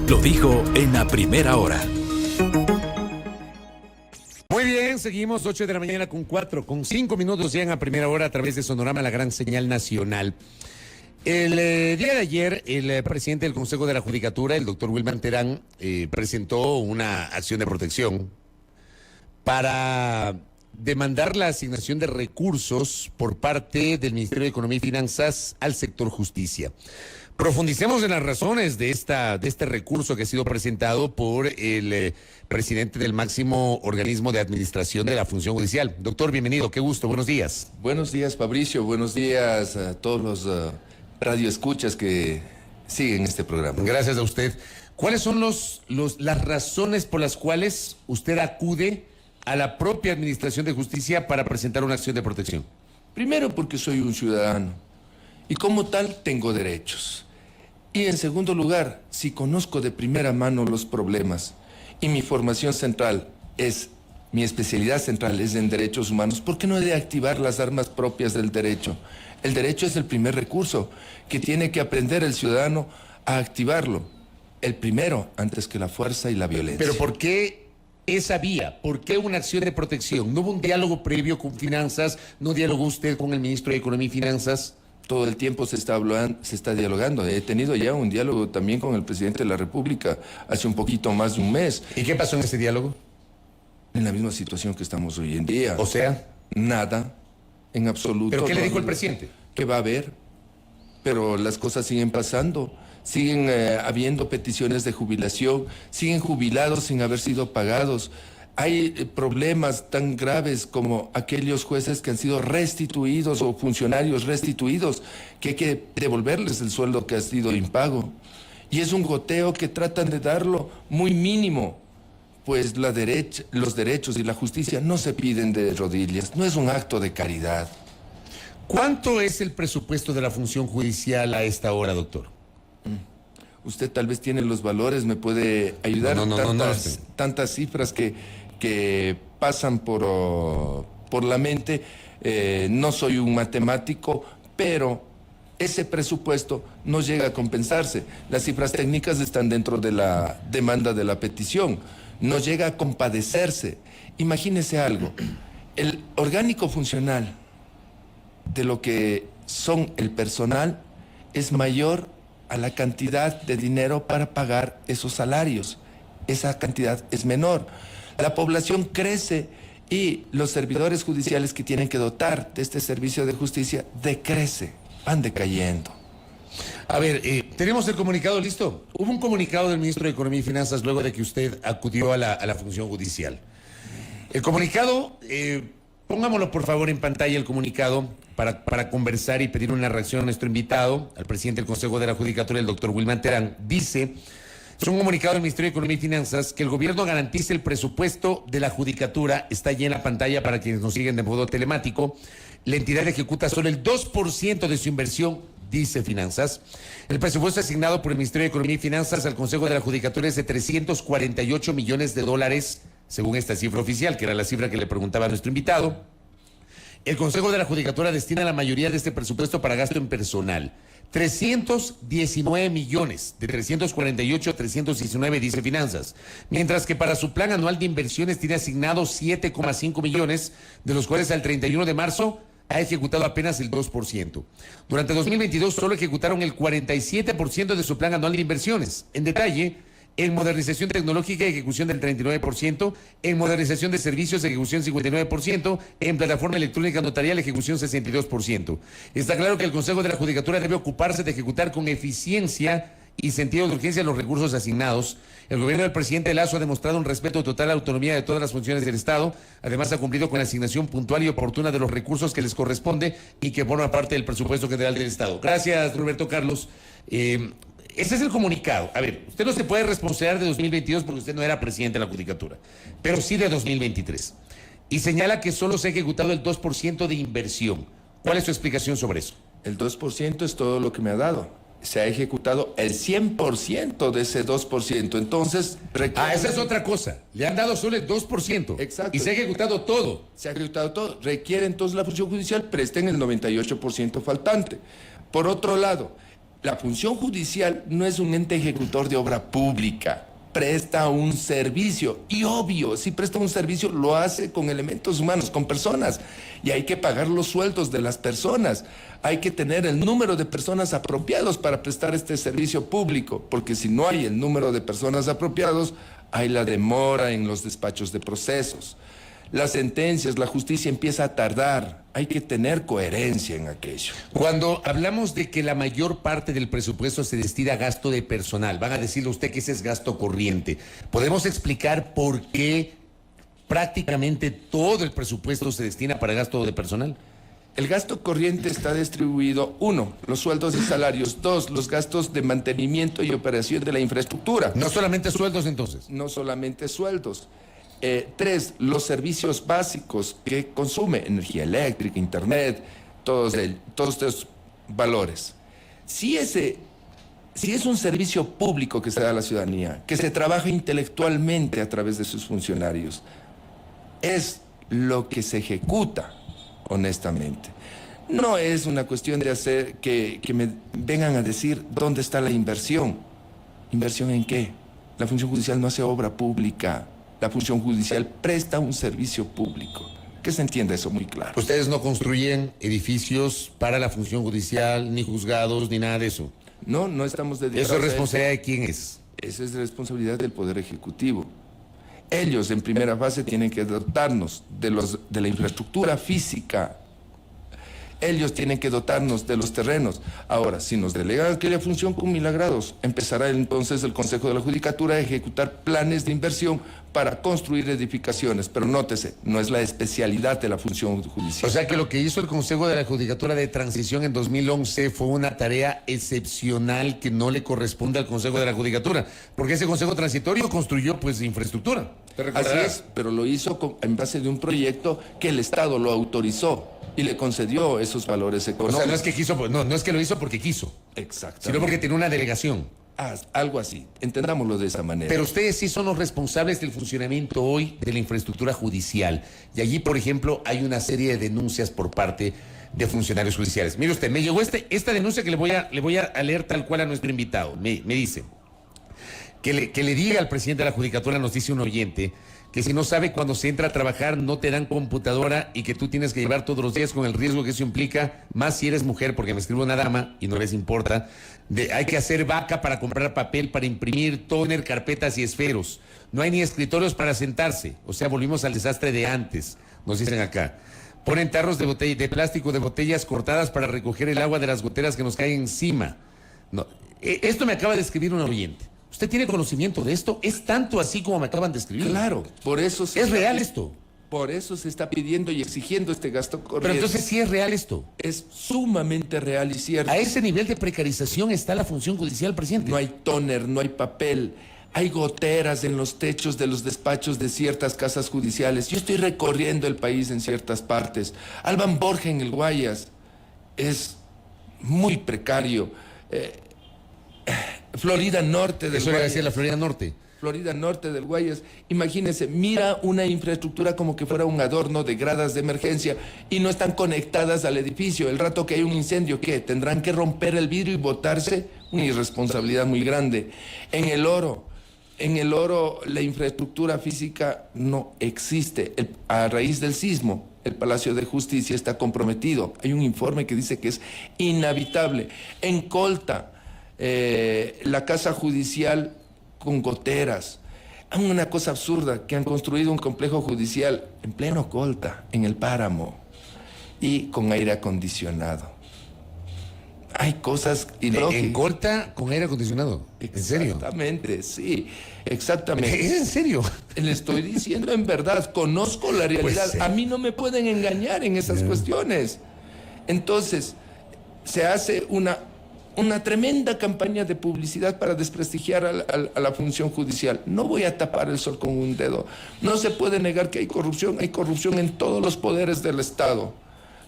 lo dijo en la primera hora. Muy bien, seguimos 8 de la mañana con 5 minutos llegan a primera hora a través de Sonorama, la gran señal nacional. El día de ayer, el presidente del Consejo de la Judicatura, el doctor Wilman Terán, presentó una acción de protección para demandar la asignación de recursos por parte del Ministerio de Economía y Finanzas al sector justicia. Profundicemos en las razones de este recurso que ha sido presentado por el presidente del máximo organismo de administración de la función judicial. Doctor, bienvenido, qué gusto, buenos días. Buenos días, Fabricio, buenos días a todos los radioescuchas que siguen este programa. Gracias a usted. ¿Cuáles son las razones por las cuales usted acude a la propia Administración de Justicia para presentar una acción de protección? Primero, porque soy un ciudadano y como tal tengo derechos. Y en segundo lugar, si conozco de primera mano los problemas y mi formación central mi especialidad central es en derechos humanos, ¿por qué no he de activar las armas propias del derecho? El derecho es el primer recurso que tiene que aprender el ciudadano a activarlo. El primero, antes que la fuerza y la violencia. Pero ¿por qué esa vía? ¿Por qué una acción de protección? ¿No hubo un diálogo previo con finanzas? ¿No dialogó usted con el ministro de Economía y Finanzas? Todo el tiempo se está dialogando. He tenido ya un diálogo también con el presidente de la República hace un poquito más de un mes. ¿Y qué pasó en ese diálogo? En la misma situación que estamos hoy en día. O sea, nada, en absoluto. ¿pero qué le dijo el presidente? Que va a haber, pero las cosas siguen pasando. Siguen habiendo peticiones de jubilación, siguen jubilados sin haber sido pagados. Hay problemas tan graves como aquellos jueces que han sido restituidos o funcionarios restituidos, que hay que devolverles el sueldo que ha sido impago. Y es un goteo que tratan de darlo muy mínimo, pues los derechos y la justicia no se piden de rodillas, no es un acto de caridad. ¿Cuánto es el presupuesto de la función judicial a esta hora, doctor? Usted tal vez tiene los valores, me puede ayudar. Tantas cifras que pasan por la mente. No soy un matemático, pero ese presupuesto no llega a compensarse. Las cifras técnicas están dentro de la demanda de la petición. No llega a compadecerse. Imagínese algo. El orgánico funcional de lo que son el personal es mayor a la cantidad de dinero para pagar esos salarios. Esa cantidad es menor. La población crece y los servidores judiciales que tienen que dotar de este servicio de justicia decrece, van decayendo. A ver, tenemos el comunicado listo. Hubo un comunicado del ministro de Economía y Finanzas luego de que usted acudió a la función judicial. El comunicado, pongámoslo por favor en pantalla el comunicado para conversar y pedir una reacción a nuestro invitado, al presidente del Consejo de la Judicatura, el doctor Wilman Terán. Dice, es un comunicado del Ministerio de Economía y Finanzas, que el gobierno garantice el presupuesto de la Judicatura. Está allí en la pantalla para quienes nos siguen de modo telemático. La entidad ejecuta solo el 2% de su inversión, dice Finanzas. El presupuesto asignado por el Ministerio de Economía y Finanzas al Consejo de la Judicatura es de $348 millones, según esta cifra oficial, que era la cifra que le preguntaba a nuestro invitado. El Consejo de la Judicatura destina la mayoría de este presupuesto para gasto en personal. 319 millones, de 348 a 319, dice Finanzas. Mientras que para su plan anual de inversiones tiene asignados 7,5 millones, de los cuales al 31 de marzo ha ejecutado apenas el 2%. Durante 2022 solo ejecutaron el 47% de su plan anual de inversiones. En detalle, en modernización tecnológica, ejecución del 39%, en modernización de servicios, ejecución 59%, en plataforma electrónica notarial, ejecución 62%. Está claro que el Consejo de la Judicatura debe ocuparse de ejecutar con eficiencia y sentido de urgencia los recursos asignados. El gobierno del presidente Lasso ha demostrado un respeto total a la autonomía de todas las funciones del Estado. Además, ha cumplido con la asignación puntual y oportuna de los recursos que les corresponde y que forma parte del presupuesto general del Estado. Gracias, Roberto Carlos. Ese es el comunicado. A ver, usted no se puede responsabilizar de 2022 porque usted no era presidente de la Judicatura, pero sí de 2023. Y señala que solo se ha ejecutado el 2% de inversión. ¿Cuál es su explicación sobre eso? El 2% es todo lo que me ha dado. Se ha ejecutado el 100% de ese 2%. Entonces, esa es otra cosa. Le han dado solo el 2%. Exacto. Y se ha ejecutado todo. Se ha ejecutado todo. Requiere entonces la función judicial presten el 98% faltante. Por otro lado, La función judicial no es un ente ejecutor de obra pública, presta un servicio, y obvio, si presta un servicio lo hace con elementos humanos, con personas, y hay que pagar los sueldos de las personas, hay que tener el número de personas apropiados para prestar este servicio público, porque si no hay el número de personas apropiados, hay la demora en los despachos de procesos. Las sentencias, la justicia empieza a tardar. Hay que tener coherencia en aquello. Cuando hablamos de que la mayor parte del presupuesto se destina a gasto de personal, van a decirle usted que ese es gasto corriente. ¿Podemos explicar por qué prácticamente todo el presupuesto se destina para gasto de personal? El gasto corriente está distribuido, 1, los sueldos y salarios, 2, los gastos de mantenimiento y operación de la infraestructura. No solamente sueldos, entonces. No solamente sueldos. 3, los servicios básicos que consume, energía eléctrica, internet, todos estos valores. Si es un servicio público que se da a la ciudadanía, que se trabaja intelectualmente a través de sus funcionarios, es lo que se ejecuta, honestamente. No es una cuestión de hacer que me vengan a decir dónde está la inversión. ¿Inversión en qué? La función judicial no hace obra pública. La función judicial presta un servicio público. Que se entienda eso muy claro. Ustedes no construyen edificios para la función judicial, ni juzgados, ni nada de eso. No, no estamos dedicados ¿Eso es responsabilidad de quién es? Esa es responsabilidad del Poder Ejecutivo. Ellos, en primera fase, tienen que dotarnos de la infraestructura física. Ellos tienen que dotarnos de los terrenos. Ahora, si nos delegan aquella función con milagrados, empezará entonces el Consejo de la Judicatura a ejecutar planes de inversión para construir edificaciones. Pero nótese, no es la especialidad de la función judicial. O sea que lo que hizo el Consejo de la Judicatura de Transición en 2011 fue una tarea excepcional que no le corresponde al Consejo de la Judicatura, porque ese Consejo Transitorio construyó pues infraestructura. Así es, pero lo hizo en base de un proyecto que el Estado lo autorizó y le concedió esos valores económicos. O sea, no es que quiso, no es que lo hizo porque quiso. Exactamente. Sino porque tiene una delegación. Algo así, entendámoslo de esa manera. Pero ustedes sí son los responsables del funcionamiento hoy de la infraestructura judicial. Y allí, por ejemplo, hay una serie de denuncias por parte de funcionarios judiciales. Mire usted, me llegó esta denuncia que le voy a leer tal cual a nuestro invitado. Me dice que le diga al presidente de la Judicatura, nos dice un oyente, que si no sabe cuando se entra a trabajar no te dan computadora y que tú tienes que llevar todos los días con el riesgo que eso implica, más si eres mujer, porque me escribe una dama y no les importa, hay que hacer vaca para comprar papel, para imprimir, tóner, carpetas y esferos. No hay ni escritorios para sentarse, o sea, volvimos al desastre de antes, nos dicen acá. Ponen tarros de plástico de botellas cortadas para recoger el agua de las goteras que nos caen encima. No, esto me acaba de escribir un oyente. ¿Usted tiene conocimiento de esto? ¿Es tanto así como me acaban de escribir? Claro, por eso... ¿Es real esto? Por eso se está pidiendo y exigiendo este gasto corriente. Pero entonces sí es real esto. Es sumamente real y cierto. A ese nivel de precarización está la función judicial, presidente. No hay tóner, no hay papel. Hay goteras en los techos de los despachos de ciertas casas judiciales. Yo estoy recorriendo el país en ciertas partes. Alban Borja en el Guayas es muy precario. Florida Norte del Eso le Guayas. decía la Florida Norte. Florida Norte del Guayas. Imagínense, mira una infraestructura como que fuera un adorno de gradas de emergencia y no están conectadas al edificio. El rato que hay un incendio, ¿qué? Tendrán que romper el vidrio y botarse. Una irresponsabilidad muy grande. En el Oro, la infraestructura física no existe. A raíz del sismo, el Palacio de Justicia está comprometido. Hay un informe que dice que es inhabitable. En Colta, la casa judicial con goteras. Una cosa absurda, que han construido un complejo judicial en pleno Colta, en el Páramo, y con aire acondicionado. Hay cosas ilógicas. ¿En Colta con aire acondicionado? ¿En serio? Exactamente, sí, exactamente. ¿Es en serio? Le estoy diciendo en verdad, conozco la realidad. Pues, a mí no me pueden engañar en esas cuestiones. Entonces, se hace una tremenda campaña de publicidad para desprestigiar a la función judicial. No voy a tapar el sol con un dedo. No se puede negar que hay corrupción en todos los poderes del Estado.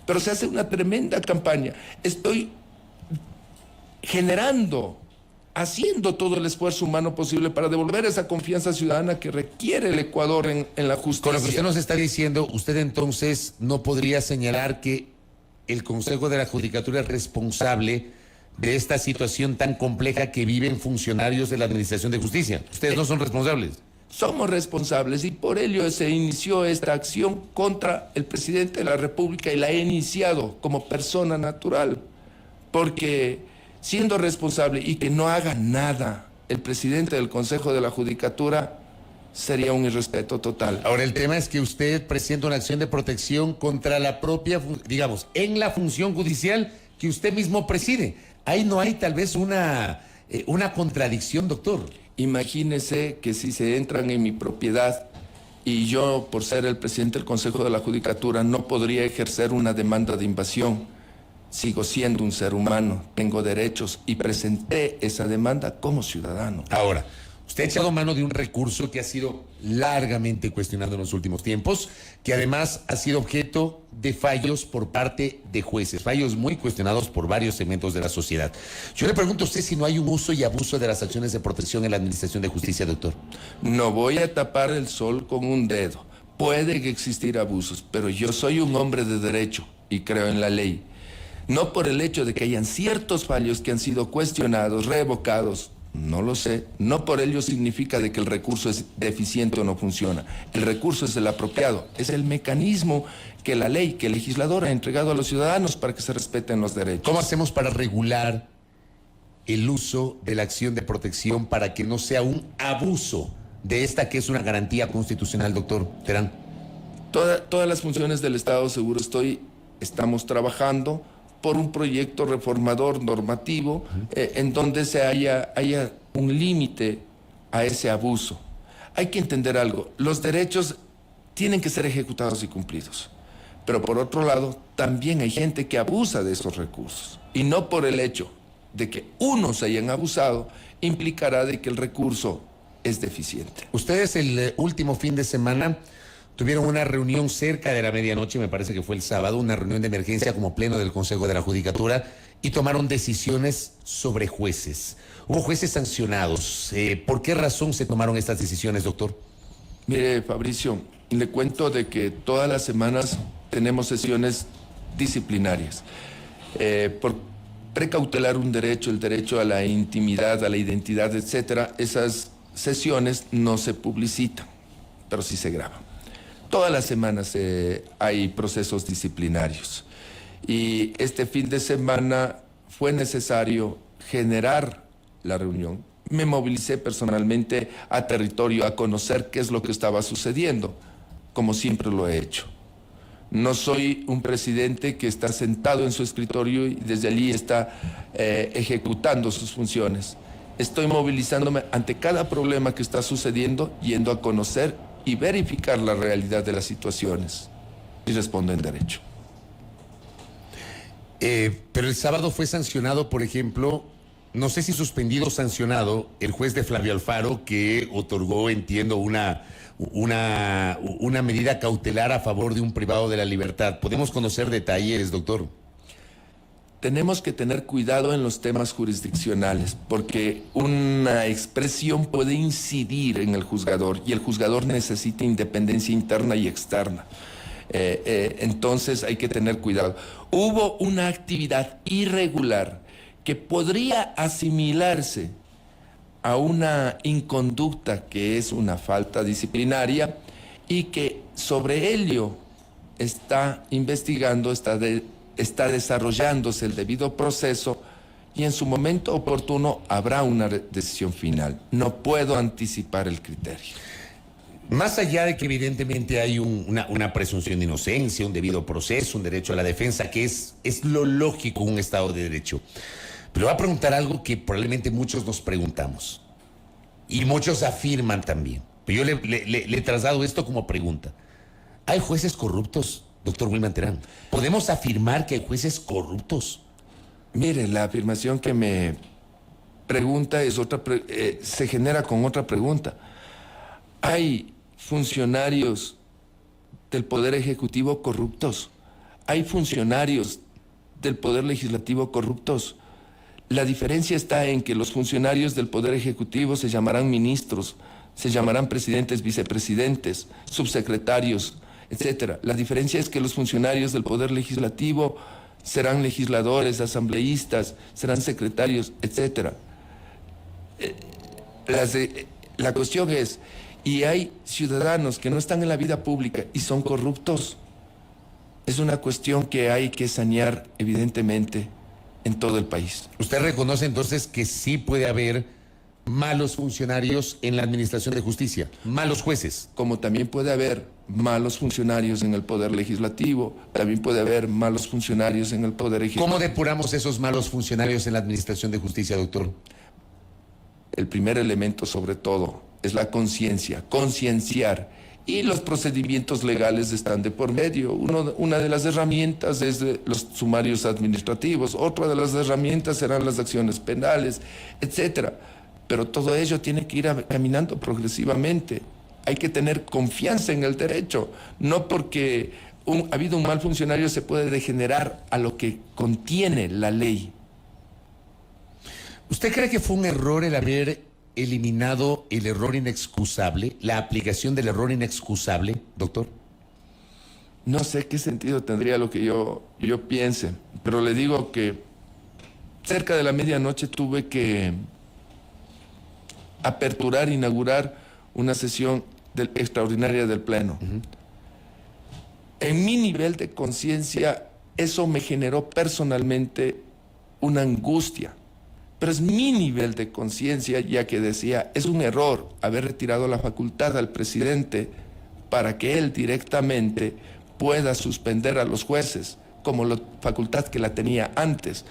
Pero se hace una tremenda campaña. Estoy haciendo todo el esfuerzo humano posible para devolver esa confianza ciudadana que requiere el Ecuador en la justicia. Con lo que usted nos está diciendo, usted entonces no podría señalar que el Consejo de la Judicatura es responsable de esta situación tan compleja que viven funcionarios de la Administración de Justicia? Ustedes no son responsables. Somos responsables y por ello se inició esta acción contra el presidente de la República y la he iniciado como persona natural, porque siendo responsable y que no haga nada el presidente del Consejo de la Judicatura sería un irrespeto total. Ahora, el tema es que usted presenta una acción de protección contra la propia, digamos, en la función judicial que usted mismo preside. Ahí no hay tal vez una contradicción, doctor. Imagínese que si se entran en mi propiedad y yo, por ser el presidente del Consejo de la Judicatura, no podría ejercer una demanda de invasión. Sigo siendo un ser humano, tengo derechos y presenté esa demanda como ciudadano. Ahora, usted ha echado mano de un recurso que ha sido largamente cuestionado en los últimos tiempos, que además ha sido objeto de fallos por parte de jueces, fallos muy cuestionados por varios segmentos de la sociedad. Yo le pregunto a usted si no hay un uso y abuso de las acciones de protección en la Administración de Justicia, doctor. No voy a tapar el sol con un dedo. Puede que existir abusos, pero yo soy un hombre de derecho y creo en la ley. No por el hecho de que hayan ciertos fallos que han sido cuestionados, revocados, no lo sé. No por ello significa de que el recurso es deficiente o no funciona. El recurso es el apropiado, es el mecanismo que la ley, que el legislador ha entregado a los ciudadanos para que se respeten los derechos. ¿Cómo hacemos para regular el uso de la acción de protección para que no sea un abuso de esta que es una garantía constitucional, doctor Terán? Todas las funciones del Estado, seguro estamos trabajando por un proyecto reformador normativo en donde haya un límite a ese abuso. Hay que entender algo, los derechos tienen que ser ejecutados y cumplidos, pero por otro lado también hay gente que abusa de esos recursos y no por el hecho de que unos hayan abusado implicará de que el recurso es deficiente. Ustedes el último fin de semana tuvieron una reunión cerca de la medianoche, me parece que fue el sábado, una reunión de emergencia como pleno del Consejo de la Judicatura y tomaron decisiones sobre jueces. Hubo jueces sancionados. ¿Por qué razón se tomaron estas decisiones, doctor? Mire, Fabricio, le cuento de que todas las semanas tenemos sesiones disciplinarias. Por precautelar un derecho, el derecho a la intimidad, a la identidad, etcétera, esas sesiones no se publicitan, pero sí se graban. Todas las semanas hay procesos disciplinarios y este fin de semana fue necesario generar la reunión. Me movilicé personalmente a territorio a conocer qué es lo que estaba sucediendo, como siempre lo he hecho. No soy un presidente que está sentado en su escritorio y desde allí está ejecutando sus funciones. Estoy movilizándome ante cada problema que está sucediendo, yendo a conocer y verificar la realidad de las situaciones y respondo en derecho. Pero el sábado fue sancionado, por ejemplo, no sé si suspendido o sancionado, el juez de Flavio Alfaro que otorgó, entiendo, una medida cautelar a favor de un privado de la libertad. ¿Podemos conocer detalles, doctor? Tenemos que tener cuidado en los temas jurisdiccionales, porque una expresión puede incidir en el juzgador y el juzgador necesita independencia interna y externa. Entonces hay que tener cuidado. Hubo una actividad irregular que podría asimilarse a una inconducta que es una falta disciplinaria y que sobre ello está investigando, está desarrollándose el debido proceso y en su momento oportuno habrá una decisión final. No puedo anticipar el criterio. Más allá de que evidentemente hay una presunción de inocencia, un debido proceso, un derecho a la defensa, que es lo lógico en un Estado de Derecho. Pero voy a preguntar algo que probablemente muchos nos preguntamos y muchos afirman también. Pero yo le traslado esto como pregunta. ¿Hay jueces corruptos, doctor Wilman Terán? ¿Podemos afirmar que hay jueces corruptos? Mire, la afirmación que me pregunta es se genera con otra pregunta. ¿Hay funcionarios del Poder Ejecutivo corruptos? ¿Hay funcionarios del Poder Legislativo corruptos? La diferencia está en que los funcionarios del Poder Ejecutivo se llamarán ministros, se llamarán presidentes, vicepresidentes, subsecretarios, etcétera. La diferencia es que los funcionarios del Poder Legislativo serán legisladores, asambleístas, serán secretarios, etc. La cuestión es, y hay ciudadanos que no están en la vida pública y son corruptos. Es una cuestión que hay que sanear, evidentemente, en todo el país. ¿Usted reconoce entonces que sí puede haber malos funcionarios en la administración de justicia, malos jueces? Como también puede haber malos funcionarios en el Poder Legislativo, también puede haber malos funcionarios en el Poder Ejecutivo. ¿Cómo depuramos esos malos funcionarios en la administración de justicia, doctor? El primer elemento, sobre todo, es la conciencia, concienciar. Y los procedimientos legales están de por medio. Una de las herramientas es los sumarios administrativos, otra de las herramientas serán las acciones penales, etcétera. Pero todo ello tiene que ir caminando progresivamente. Hay que tener confianza en el derecho. No porque ha habido un mal funcionario se puede degenerar a lo que contiene la ley. ¿Usted cree que fue un error el haber eliminado el error inexcusable, la aplicación del error inexcusable, doctor? No sé qué sentido tendría lo que yo piense, pero le digo que cerca de la medianoche tuve que inaugurar una sesión extraordinaria del Pleno. En mi nivel de conciencia, eso me generó personalmente una angustia. Pero es mi nivel de conciencia, ya que decía, es un error haber retirado la facultad al presidente para que él directamente pueda suspender a los jueces, como la facultad que la tenía antes.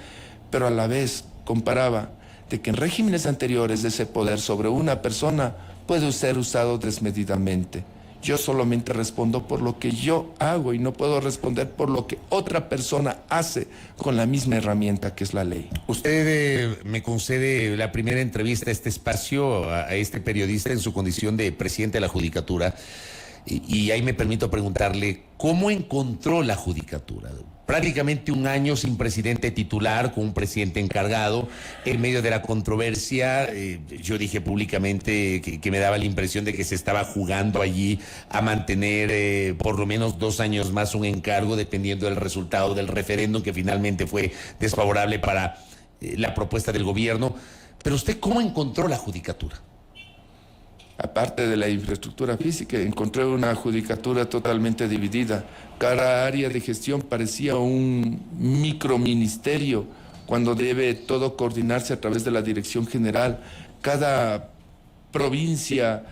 Pero a la vez comparaba de que en regímenes anteriores ese poder sobre una persona puede ser usado desmedidamente. Yo solamente respondo por lo que yo hago y no puedo responder por lo que otra persona hace con la misma herramienta que es la ley. Usted me concede la primera entrevista a este espacio, a este periodista en su condición de presidente de la Judicatura, y ahí me permito preguntarle, ¿cómo encontró la Judicatura? Prácticamente un año sin presidente titular, con un presidente encargado, en medio de la controversia. Yo dije públicamente que me daba la impresión de que se estaba jugando allí a mantener por lo menos 2 años más un encargo, dependiendo del resultado del referéndum, que finalmente fue desfavorable para la propuesta del gobierno. Pero usted, ¿cómo encontró la Judicatura? Aparte de la infraestructura física, encontré una judicatura totalmente dividida. Cada área de gestión parecía un microministerio cuando debe todo coordinarse a través de la dirección general. Cada provincia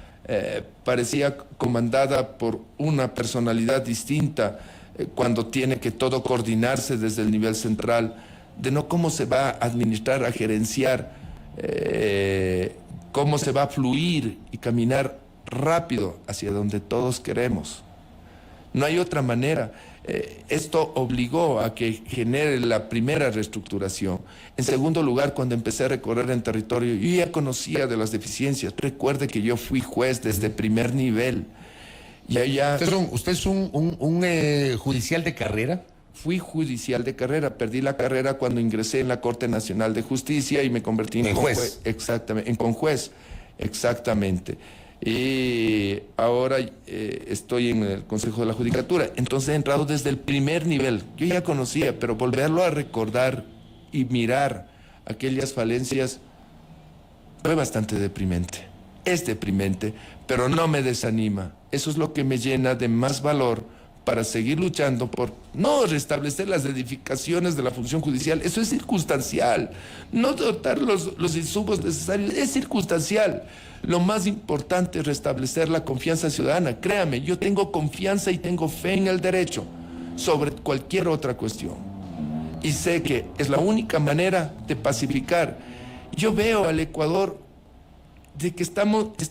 parecía comandada por una personalidad distinta cuando tiene que todo coordinarse desde el nivel central. De no cómo se va a administrar, a gerenciar, cómo se va a fluir y caminar rápido hacia donde todos queremos. No hay otra manera. Esto obligó a que genere la primera reestructuración. En segundo lugar, cuando empecé a recorrer en territorio, yo ya conocía de las deficiencias. Recuerde que yo fui juez desde primer nivel. Y allá... ¿Usted es un judicial de carrera? Fui judicial de carrera, perdí la carrera cuando ingresé en la Corte Nacional de Justicia y me convertí en juez. Exactamente, en conjuez, exactamente. Y ahora estoy en el Consejo de la Judicatura. Entonces he entrado desde el primer nivel. Yo ya conocía, pero volverlo a recordar y mirar aquellas falencias fue bastante deprimente. Es deprimente, pero no me desanima. Eso es lo que me llena de más valor para seguir luchando por no restablecer las edificaciones de la función judicial. Eso es circunstancial. No dotar los insumos necesarios es circunstancial. Lo más importante es restablecer la confianza ciudadana. Créame, yo tengo confianza y tengo fe en el derecho sobre cualquier otra cuestión. Y sé que es la única manera de pacificar. Yo veo al Ecuador de que está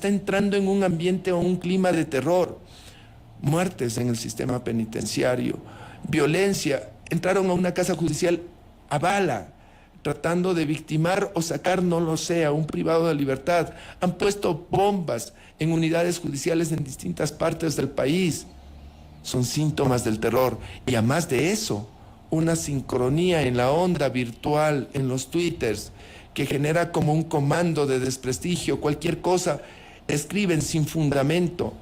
entrando en un ambiente o un clima de terror. Muertes en el sistema penitenciario, violencia. Entraron a una casa judicial a bala, tratando de victimar o sacar, no lo sé, a un privado de libertad. Han puesto bombas en unidades judiciales en distintas partes del país. Son síntomas del terror. Y además de eso, una sincronía en la onda virtual, en los twitters, que genera como un comando de desprestigio. Cualquier cosa escriben sin fundamento.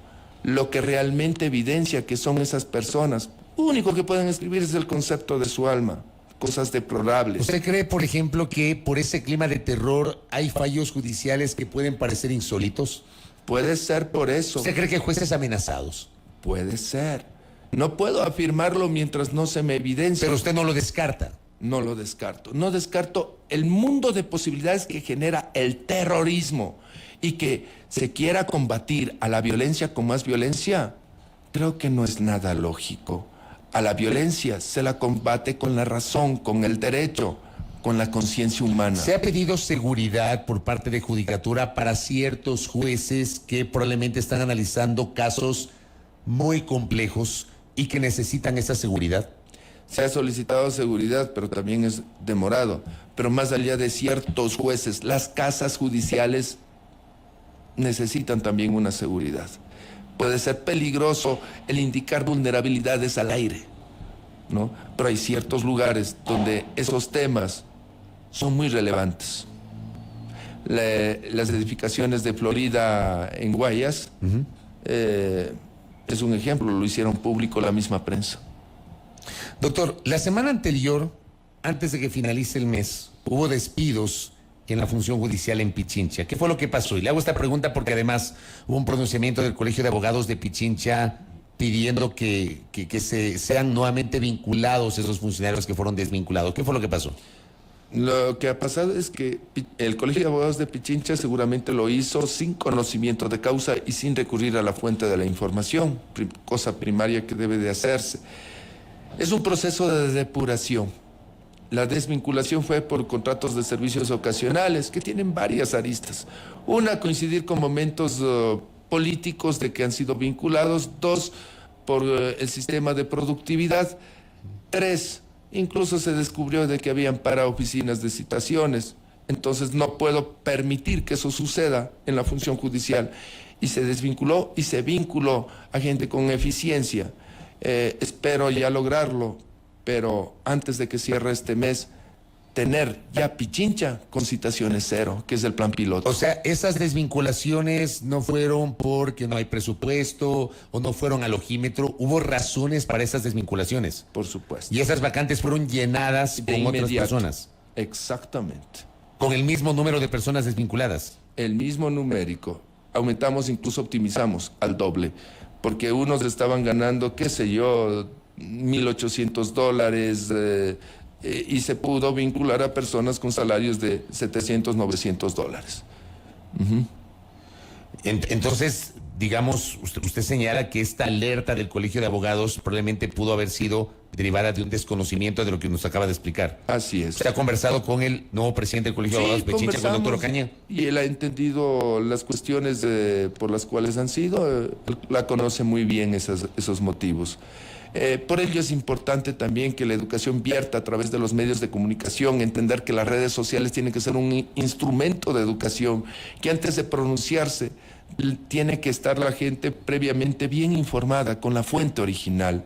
Lo que realmente evidencia que son esas personas. Lo único que pueden escribir es el concepto de su alma. cosas deplorables. ¿Usted cree, por ejemplo, que por ese clima de terror hay fallos judiciales que pueden parecer insólitos? Puede ser por eso. ¿Usted cree que hay jueces amenazados? Puede ser. No puedo afirmarlo mientras no se me evidencia. Pero usted no lo descarta. No lo descarto. No descarto el mundo de posibilidades que genera el terrorismo y que se quiera combatir a la violencia con más violencia. Creo que no es nada lógico. A la violencia se la combate con la razón, con el derecho, con la conciencia humana. ¿Se ha pedido seguridad por parte de Judicatura para ciertos jueces que probablemente están analizando casos muy complejos y que necesitan esa seguridad? Se ha solicitado seguridad, pero también es demorado. Pero más allá de ciertos jueces, las casas judiciales necesitan también una seguridad. Puede ser peligroso el indicar vulnerabilidades al aire, ¿no? Pero hay ciertos lugares donde esos temas son muy relevantes. Las edificaciones de Florida en Guayas es un ejemplo, lo hicieron público la misma prensa. Doctor, la semana anterior, antes de que finalice el mes, hubo despidos en la función judicial en Pichincha. ¿Qué fue lo que pasó? Y le hago esta pregunta porque además hubo un pronunciamiento del Colegio de Abogados de Pichincha pidiendo que sean nuevamente vinculados esos funcionarios que fueron desvinculados. ¿Qué fue lo que pasó? Lo que ha pasado es que el Colegio de Abogados de Pichincha seguramente lo hizo sin conocimiento de causa y sin recurrir a la fuente de la información, cosa primaria que debe de hacerse. Es un proceso de depuración. La desvinculación fue por contratos de servicios ocasionales que tienen varias aristas. Una, coincidir con momentos políticos de que han sido vinculados. Dos, por el sistema de productividad. Tres, incluso se descubrió de que habían para oficinas de citaciones. Entonces no puedo permitir que eso suceda en la función judicial. Y se desvinculó y se vinculó a gente con eficiencia. Espero ya lograrlo, pero antes de que cierre este mes, tener ya Pichincha con citaciones cero, que es el plan piloto. O sea, esas desvinculaciones no fueron porque no hay presupuesto o no fueron al ojímetro. ¿Hubo razones para esas desvinculaciones? Por supuesto. Y esas vacantes fueron llenadas con otras personas. Exactamente. Con el mismo número de personas desvinculadas. El mismo numérico. Aumentamos, incluso optimizamos al doble. Porque unos estaban ganando, qué sé yo, $1,800 y se pudo vincular a personas con salarios de $700, $900. Entonces, digamos, usted señala que esta alerta del Colegio de Abogados probablemente pudo haber sido derivada de un desconocimiento de lo que nos acaba de explicar. Así es. ¿Usted ha conversado con el nuevo presidente del Colegio de Abogados de Pichincha, con el doctor Ocaña? Y él ha entendido las cuestiones por las cuales han sido, la conoce muy bien esos motivos. Por ello es importante también que la educación vierta a través de los medios de comunicación, entender que las redes sociales tienen que ser un instrumento de educación, que antes de pronunciarse tiene que estar la gente previamente bien informada con la fuente original.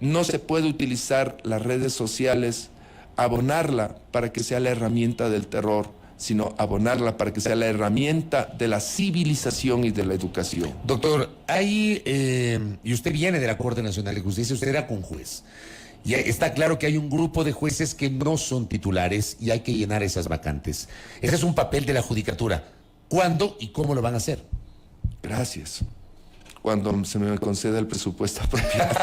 No se puede utilizar las redes sociales, abonarla para que sea la herramienta del terror, sino abonarla para que sea la herramienta de la civilización y de la educación. Doctor, y usted viene de la Corte Nacional de Justicia, usted era conjuez. Y está claro que hay un grupo de jueces que no son titulares y hay que llenar esas vacantes. Ese es un papel de la Judicatura. ¿Cuándo y cómo lo van a hacer? Gracias. Cuando se me conceda el presupuesto apropiado.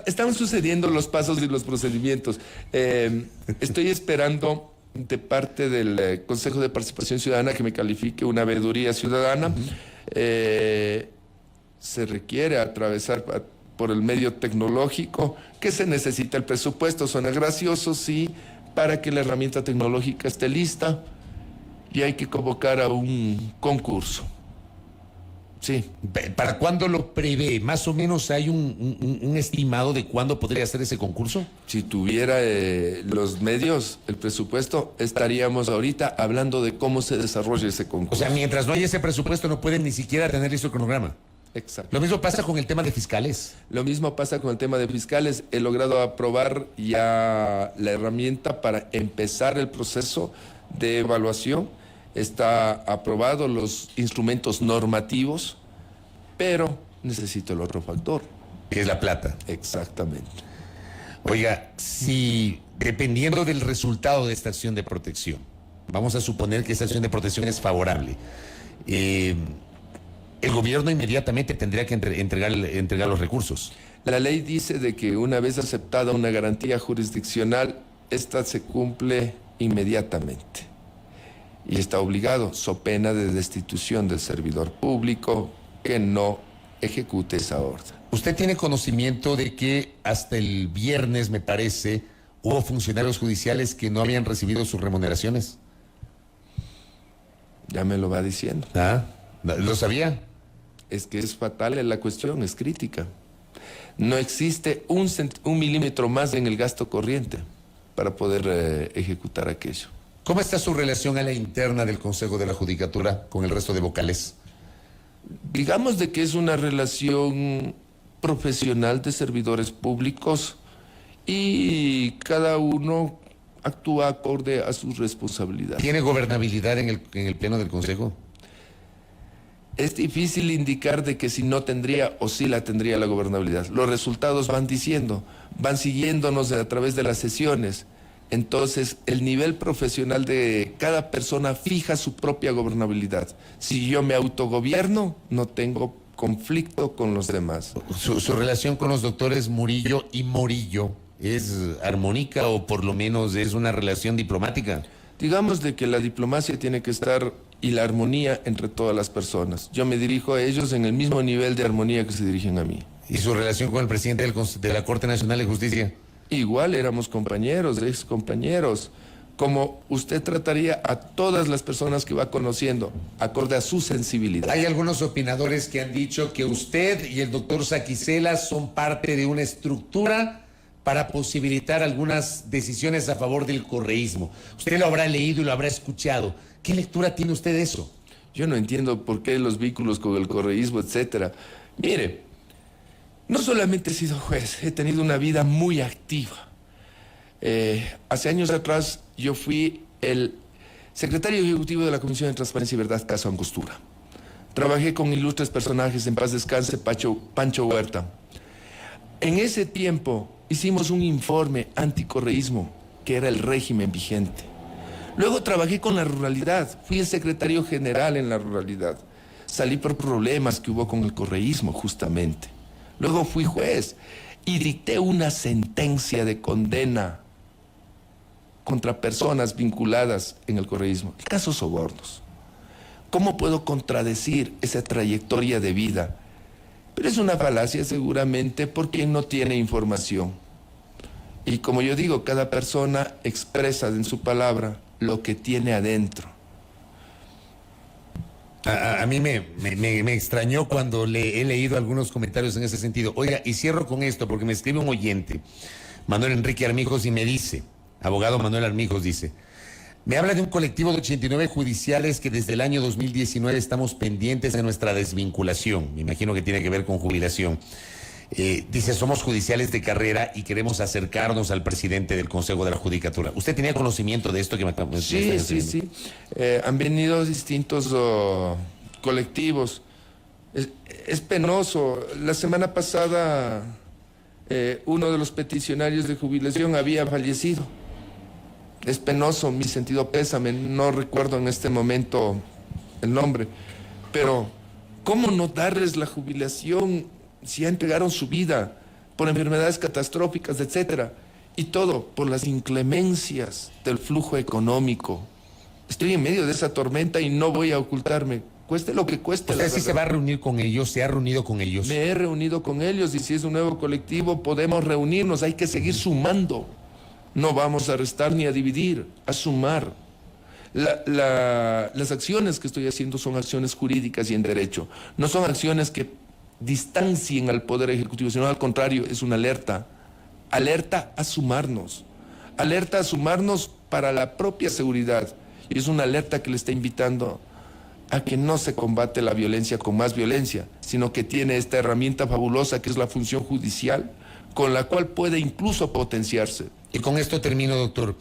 Están sucediendo los pasos y los procedimientos. Estoy esperando de parte del Consejo de Participación Ciudadana que me califique una veeduría ciudadana. Se requiere atravesar por el medio tecnológico. ¿Qué se necesita? El presupuesto. Suena gracioso, sí, para que la herramienta tecnológica esté lista y hay que convocar a un concurso. Sí. ¿Para cuándo lo prevé? ¿Más o menos hay un estimado de cuándo podría ser ese concurso? Si tuviera los medios, el presupuesto, estaríamos ahorita hablando de cómo se desarrolla ese concurso. O sea, mientras no haya ese presupuesto no pueden ni siquiera tener listo el cronograma. Exacto. Lo mismo pasa con el tema de fiscales. Lo mismo pasa con el tema de fiscales. He logrado aprobar ya la herramienta para empezar el proceso de evaluación. Está aprobado los instrumentos normativos, pero necesito el otro factor. Que es la plata. Exactamente. Oiga, si dependiendo del resultado de esta acción de protección, vamos a suponer que esta acción de protección es favorable, el gobierno inmediatamente tendría que entregar los recursos. La ley dice de que una vez aceptada una garantía jurisdiccional, esta se cumple inmediatamente. Y está obligado, so pena de destitución del servidor público que no ejecute esa orden. ¿Usted tiene conocimiento de que hasta el viernes, me parece, hubo funcionarios judiciales que no habían recibido sus remuneraciones? Ya me lo va diciendo. ¿Ah? ¿Lo sabía? Es que es fatal la cuestión, es crítica. No existe un milímetro más en el gasto corriente para poder ejecutar aquello. ¿Cómo está su relación a la interna del Consejo de la Judicatura con el resto de vocales? Digamos de que es una relación profesional de servidores públicos y cada uno actúa acorde a sus responsabilidades. ¿Tiene gobernabilidad en el pleno del Consejo? Es difícil indicar de que si no tendría o sí la tendría la gobernabilidad. Los resultados van diciendo, van siguiéndonos a través de las sesiones. Entonces, el nivel profesional de cada persona fija su propia gobernabilidad. Si yo me autogobierno, no tengo conflicto con los demás. ¿Su relación con los doctores Murillo y Morillo es armónica o por lo menos es una relación diplomática? Digamos de que la diplomacia tiene que estar y la armonía entre todas las personas. Yo me dirijo a ellos en el mismo nivel de armonía que se dirigen a mí. ¿Y su relación con el presidente de la Corte Nacional de Justicia? Igual éramos compañeros, ex compañeros. Como usted trataría a todas las personas que va conociendo, acorde a su sensibilidad. Hay algunos opinadores que han dicho que usted y el doctor Saquicela son parte de una estructura para posibilitar algunas decisiones a favor del correísmo. Usted lo habrá leído y lo habrá escuchado. ¿Qué lectura tiene usted de eso? Yo no entiendo por qué los vínculos con el correísmo, etcétera. Mire, no solamente he sido juez, he tenido una vida muy activa. Hace años atrás yo fui el secretario ejecutivo de la Comisión de Transparencia y Verdad, caso Angostura. Trabajé con ilustres personajes, en paz descanse, Pancho Huerta. En ese tiempo hicimos un informe anticorreísmo, que era el régimen vigente. Luego trabajé con la ruralidad, fui el secretario general en la ruralidad. Salí por problemas que hubo con el correísmo, justamente. Luego fui juez y dicté una sentencia de condena contra personas vinculadas en el correísmo. El caso Sobornos. ¿Cómo puedo contradecir esa trayectoria de vida? Pero es una falacia seguramente por quien no tiene información. Y como yo digo, cada persona expresa en su palabra lo que tiene adentro. A mí me extrañó cuando he leído algunos comentarios en ese sentido. Oiga, y cierro con esto porque me escribe un oyente, Manuel Enrique Armijos, y me dice, abogado Manuel Armijos dice, me habla de un colectivo de 89 judiciales que desde el año 2019 estamos pendientes de nuestra desvinculación. Me imagino que tiene que ver con jubilación. Dice, somos judiciales de carrera y queremos acercarnos al presidente del Consejo de la Judicatura. ¿Usted tenía conocimiento de esto que me acaba de decir? Sí. Han venido distintos colectivos. Es penoso. La semana pasada uno de los peticionarios de jubilación había fallecido. Es penoso, mi sentido pésame. No recuerdo en este momento el nombre. Pero, ¿cómo no darles la jubilación si ya entregaron su vida por enfermedades catastróficas, etcétera? Y todo por las inclemencias del flujo económico. Estoy en medio de esa tormenta y no voy a ocultarme. Cueste lo que cueste. ¿Usted sí se va a reunir con ellos? ¿Se ha reunido con ellos? Me he reunido con ellos y si es un nuevo colectivo podemos reunirnos. Hay que seguir sumando. No vamos a restar ni a dividir, a sumar. Las acciones que estoy haciendo son acciones jurídicas y en derecho. No son acciones que distancien al Poder Ejecutivo, sino al contrario, es una alerta. Alerta a sumarnos. Alerta a sumarnos para la propia seguridad. Y es una alerta que le está invitando a que no se combate la violencia con más violencia, sino que tiene esta herramienta fabulosa que es la función judicial, con la cual puede incluso potenciarse. Y con esto termino, doctor.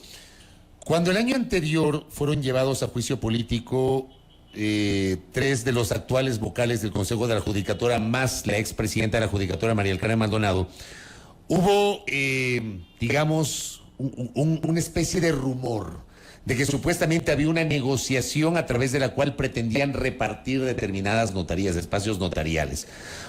Cuando el año anterior fueron llevados a juicio político 3 de los actuales vocales del Consejo de la Judicatura, más la expresidenta de la Judicatura, María del Carmen Maldonado, hubo, digamos, una especie de rumor de que supuestamente había una negociación a través de la cual pretendían repartir determinadas notarías, espacios notariales.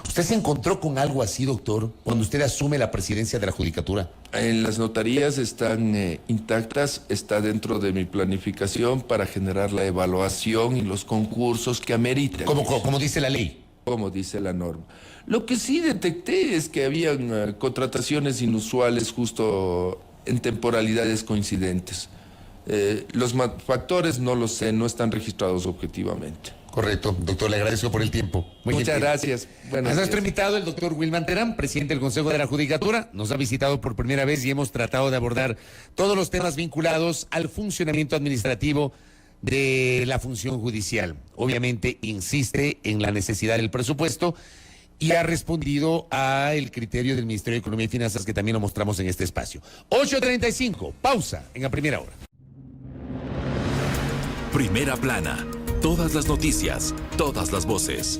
¿Usted se encontró con algo así, doctor, cuando usted asume la presidencia de la Judicatura? Las notarías están intactas, está dentro de mi planificación para generar la evaluación y los concursos que ameritan. Como dice la ley. Como dice la norma. Lo que sí detecté es que habían contrataciones inusuales justo en temporalidades coincidentes. Los factores no los sé, no están registrados objetivamente. Correcto, doctor, le agradezco por el tiempo. Muchas gracias. A nuestro invitado, el doctor Wilman Terán, presidente del Consejo de la Judicatura, nos ha visitado por primera vez y hemos tratado de abordar todos los temas vinculados al funcionamiento administrativo de la función judicial. Obviamente insiste en la necesidad del presupuesto y ha respondido al criterio del Ministerio de Economía y Finanzas, que también lo mostramos en este espacio. 8:35, pausa en la primera hora. Primera plana. Todas las noticias, todas las voces.